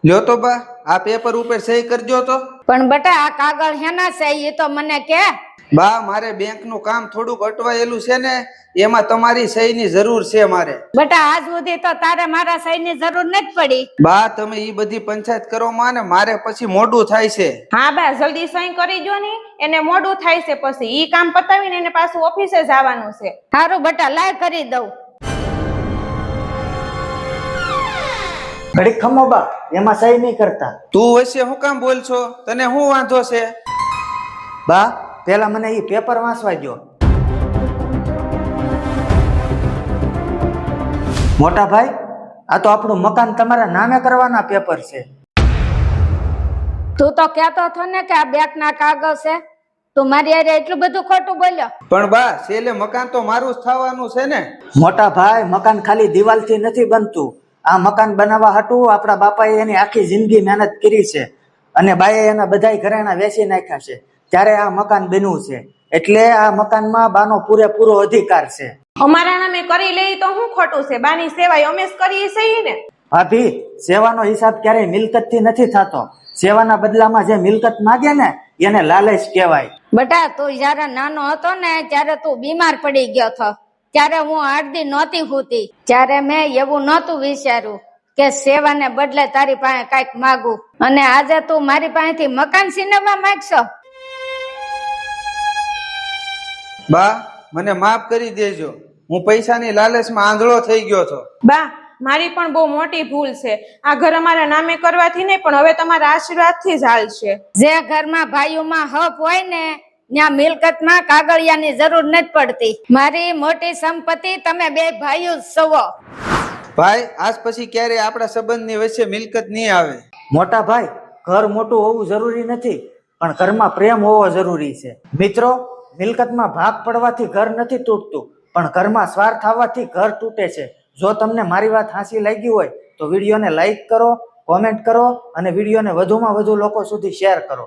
લ્યો તો બા, આ પેપર ઉપર સહી કરજો તો. પણ બેટા આ કાગળ હેના છે એ તો મને કે. બા, મારે બેંકનું કામ થોડુંક અટવાયેલું છે ને, એમાં તમારી સહીની જરૂર છે મારે. બેટા આજ સુધી તો તારે મારા સહીની જરૂર નથી પડી. બા, તમે ઈ બધી પંચાયત કરો માં ને, મારે પછી મોડું થાય છે. હા બા, જલ્દી સહી કરી જો ને, એને મોડું થાય છે, પછી ઈ કામ પતાવીને એને પાછું ઓફિસે જવાનું છે. સારું બેટા લાય કરી દઉં. ઘડીક ખમો બા, એમાં સહી નહીં કરતા. તું વચ્ચે શું કામ બોલ છો? તને શું વાંધો છે? બા, પેલા મને ઈ પેપર વાંચવા દો. મોટા ભાઈ, આ તો આપણું મકાન તમારા નામે કરવાના પેપર છે. તું તો કહેતો હતો ને કે આ બેંકના કાગળ છે. તું મારી હારે એટલું બધું ખોટું બોલ્યો. પણ બા, છેલ્લે મકાન તો મારું જ થવાનું છે ને. મોટા ભાઈ, મકાન ખાલી દિવાલથી નથી બનતું. આ મકાન બનાવવા હાટું આપણા બાપાએ એની આખી જિંદગી મહેનત કરી છે અને બાએ એના બધાય ઘરેણા વેચી નાખ્યા છે, ત્યારે આ મકાન બન્યું છે. એટલે આ મકાનમાં બાનો પૂરેપૂરો અધિકાર છે. અમારા નામે કરી લઈ તો શું ખોટું છે? બાની સેવાય અમે જ કરીએ છીએ ને. ભાભી, સેવાનો હિસાબ ક્યારેય મિલકતથી નથી થતો. સેવાના બદલામાં જે મિલકત માગે ને એને લાલચ કહેવાય. બેટા તું જયારે નાનો હતો ને ત્યારે તું બીમાર પડી ગયો હતો, ત્યારે હું 8 દી નહોતી હોતી. ત્યારે મેં એવું નહોતું વિચાર્યું કે સેવાને બદલે તારી પાસે કઈક માગું, અને આજે તું મારી પાસેથી મકાન છીનવવા માંગશો. બા, મને માફ કરી દેજો. હું પૈસાની લાલચમાં આંધળો થઈ ગયો હતો. બા, મારી પણ બહુ મોટી ભૂલ છે. આ ઘર અમારા નામે કરવાથી નહીં, પણ હવે તમારા આશીર્વાદથી જ હાલશે. જે ઘરમાં ભાઈઓમાં હક હોય ને ત્યાં મિલકતમાં કાગળિયાની જરૂર નથી પડતી. મારી મોટી સંપત્તિ તમે બે ભાઈઓ જ છો. ભાઈ, આજ પછી ક્યારે આપણા સંબંધની વચ્ચે મિલકત નહીં આવે. મોટા ભાઈ, ઘર મોટું હોવું જરૂરી નથી, પણ ઘરમાં પ્રેમ હોવો જરૂરી છે. મિત્રો, મિલકતમાં ભાગ પડવાથી ઘર નથી તૂટતું, પણ ઘરમાં સ્વાર્થ આવવાથી ઘર તૂટે છે. જો તમને મારી વાત હાંસી લાગી હોય તો વિડીયોને લાઈક કરો, કોમેન્ટ કરો અને વિડીયોને વધુમાં વધુ લોકો સુધી શેર કરો.